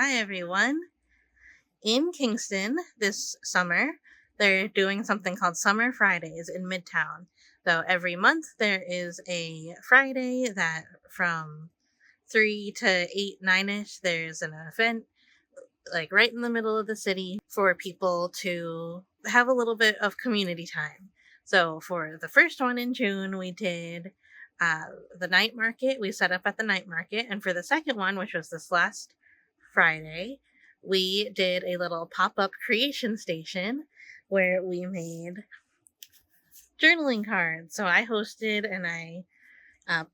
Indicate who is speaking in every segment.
Speaker 1: Hi, everyone. In Kingston this summer, they're doing something called Summer Fridays in Midtown. So every month there is a Friday that from 3 to 8, 9 ish, there's an event like right in the middle of the city for people to have a little bit of community time. So for the first one in June, we did uh, the night market. We set up at the night market. And for the second one, which was this last Friday, we did a little pop up creation station where we made journaling cards. So I hosted and I uh,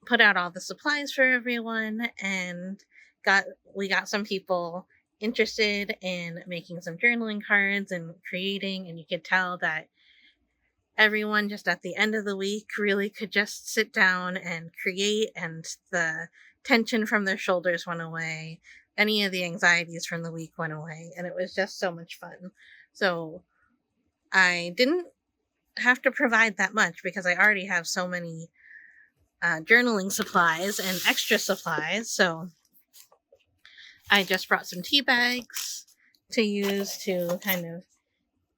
Speaker 1: put out all the supplies for everyone and got we got some people interested in making some journaling cards and creating, and you could tell that everyone just at the end of the week really could just sit down and create, and the tension from their shoulders went away. Any of the anxieties from the week went away, and it was just so much fun. So I didn't have to provide that much because I already have so many journaling supplies and extra supplies. So I just brought some tea bags to use to kind of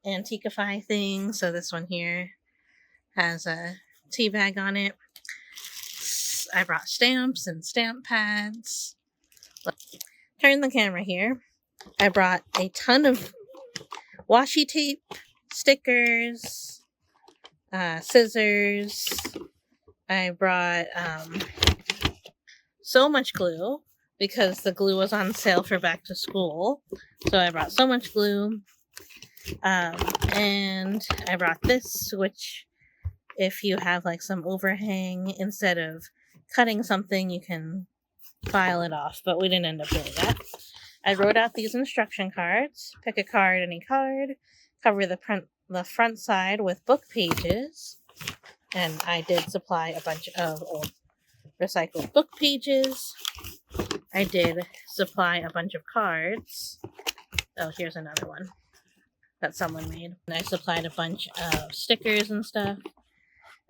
Speaker 1: antiquify things. So this one here has a tea bag on it. I brought stamps and stamp pads. Turn the camera here. I brought a ton of washi tape, stickers, scissors. I brought so much glue because the glue was on sale for back to school. So I brought so much glue. And I brought this, which if you have like some overhang, instead of cutting something, you can file it off, but we didn't end up doing that. I wrote out these instruction cards. Pick a card, any card. Cover the front side with book pages. And I did supply a bunch of old recycled book pages. I did supply a bunch of cards. Oh, here's another one that someone made. And I supplied a bunch of stickers and stuff.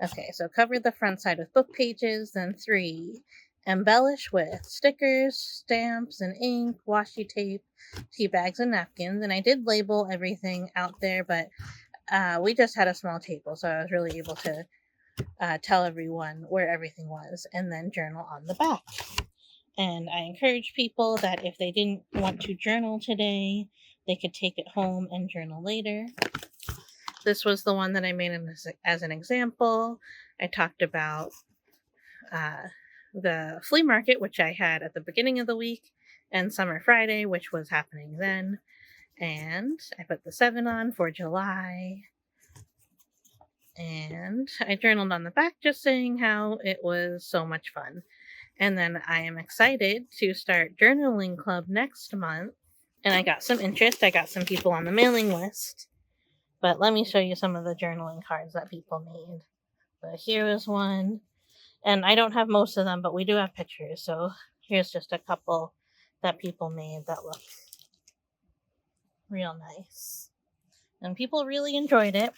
Speaker 1: Okay, so cover the front side with book pages. Then 3, embellish with stickers, stamps, and ink, washi tape, tea bags, and napkins. And I did label everything out there, but we just had a small table, so I was really able to tell everyone where everything was, and then journal on the back. And I encourage people that if they didn't want to journal today, they could take it home and journal later. This was the one that I made as an example. I talked about the flea market, which I had at the beginning of the week, and Summer Friday, which was happening then. And I put the 7 on for July. And I journaled on the back just saying how it was so much fun. And then I am excited to start Journaling Club next month. And I got some interest. I got some people on the mailing list. But let me show you some of the journaling cards that people made. So here is one. And I don't have most of them, but we do have pictures. So here's just a couple that people made that look real nice. And people really enjoyed it.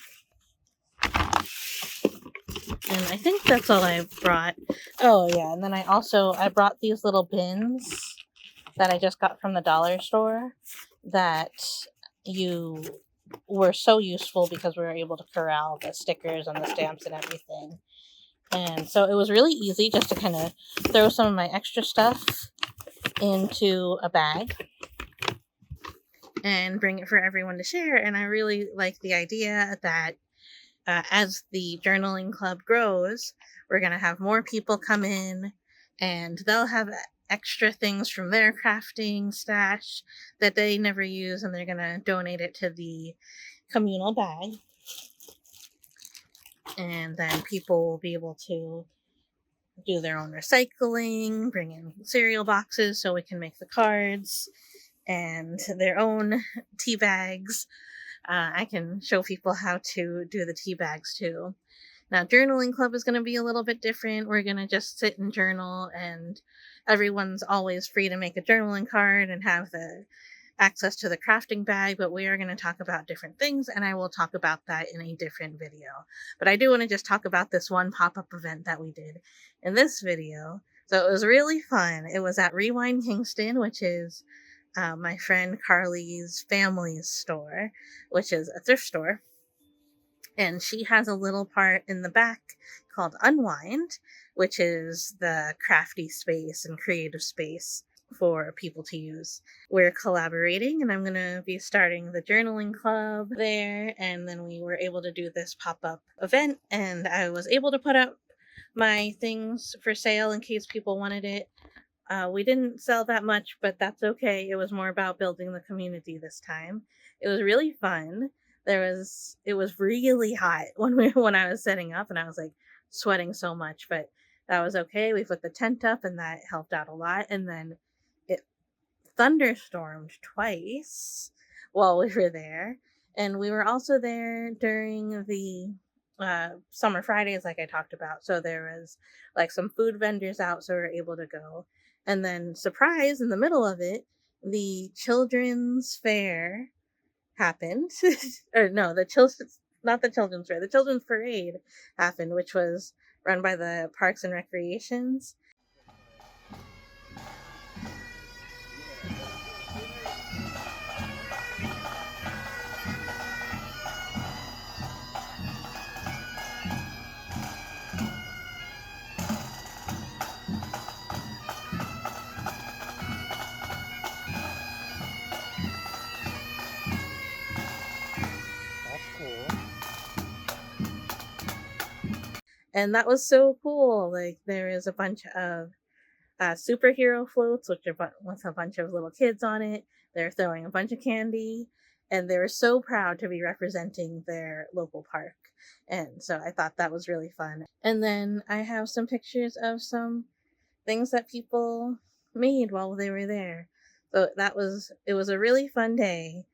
Speaker 1: And I think that's all I brought. Oh, yeah. And then I brought these little bins that I just got from the dollar store that were so useful because we were able to corral the stickers and the stamps and everything. And so it was really easy just to kind of throw some of my extra stuff into a bag and bring it for everyone to share. And I really like the idea that as the journaling club grows, we're going to have more people come in and they'll have extra things from their crafting stash that they never use, and they're going to donate it to the communal bag. And then people will be able to do their own recycling, bring in cereal boxes so we can make the cards, and their own tea bags. I can show people how to do the tea bags too. Now, Journaling Club is going to be a little bit different. We're going to just sit and journal, and everyone's always free to make a journaling card and have the access to the crafting bag, but we are going to talk about different things, and I will talk about that in a different video. But I do want to just talk about this one pop-up event that we did in this video. So it was really fun. It was at Rewind Kingston, which is my friend Carly's family's store, which is a thrift store. And she has a little part in the back called Unwind, which is the crafty space and creative space for people to use. We're collaborating, and I'm going to be starting the journaling club there. And then we were able to do this pop up event, and I was able to put up my things for sale in case people wanted it. We didn't sell that much, but that's okay. It was more about building the community this time. It was really fun. It was really hot when I was setting up, and I was like sweating so much, but that was okay. We put the tent up, and that helped out a lot. And then it thunderstormed twice while we were there, and we were also there during the summer Fridays, like I talked about. So there was like some food vendors out, so we were able to go. And then, surprise, in the middle of it, the children's fair happened. Or no, the children's not the children's fair, the children's parade happened, which was run by the Parks and Recreations.
Speaker 2: That's cool.
Speaker 1: And that was so cool. Like, there is a bunch of superhero floats, which are with a bunch of little kids on it. They're throwing a bunch of candy, and they were so proud to be representing their local park. And so I thought that was really fun. And then I have some pictures of some things that people made while they were there. So it was a really fun day.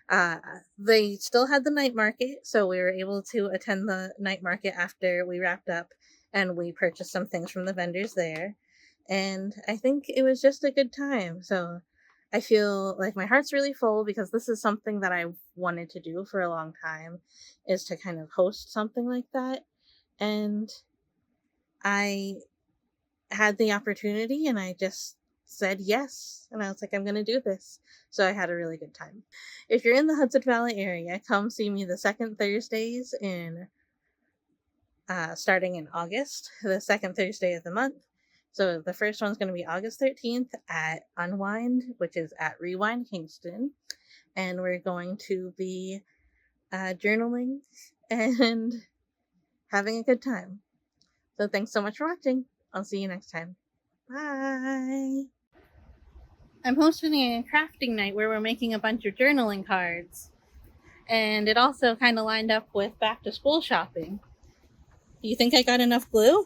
Speaker 1: Uh, they still had the night market, so we were able to attend the night market after we wrapped up, and we purchased some things from the vendors there. And I think it was just a good time. So I feel like my heart's really full because this is something that I wanted to do for a long time, is to kind of host something like that. And I had the opportunity, and I just said yes. And I was like, I'm going to do this. So I had a really good time. If you're in the Hudson Valley area, come see me the second Thursdays in starting in August, the second Thursday of the month. So the first one's going to be August 13th at Unwind, which is at Rewind Kingston. And we're going to be journaling and having a good time. So thanks so much for watching. I'll see you next time. Bye. I'm hosting a crafting night where we're making a bunch of journaling cards. And it also kind of lined up with back to school shopping. Do you think I got enough glue?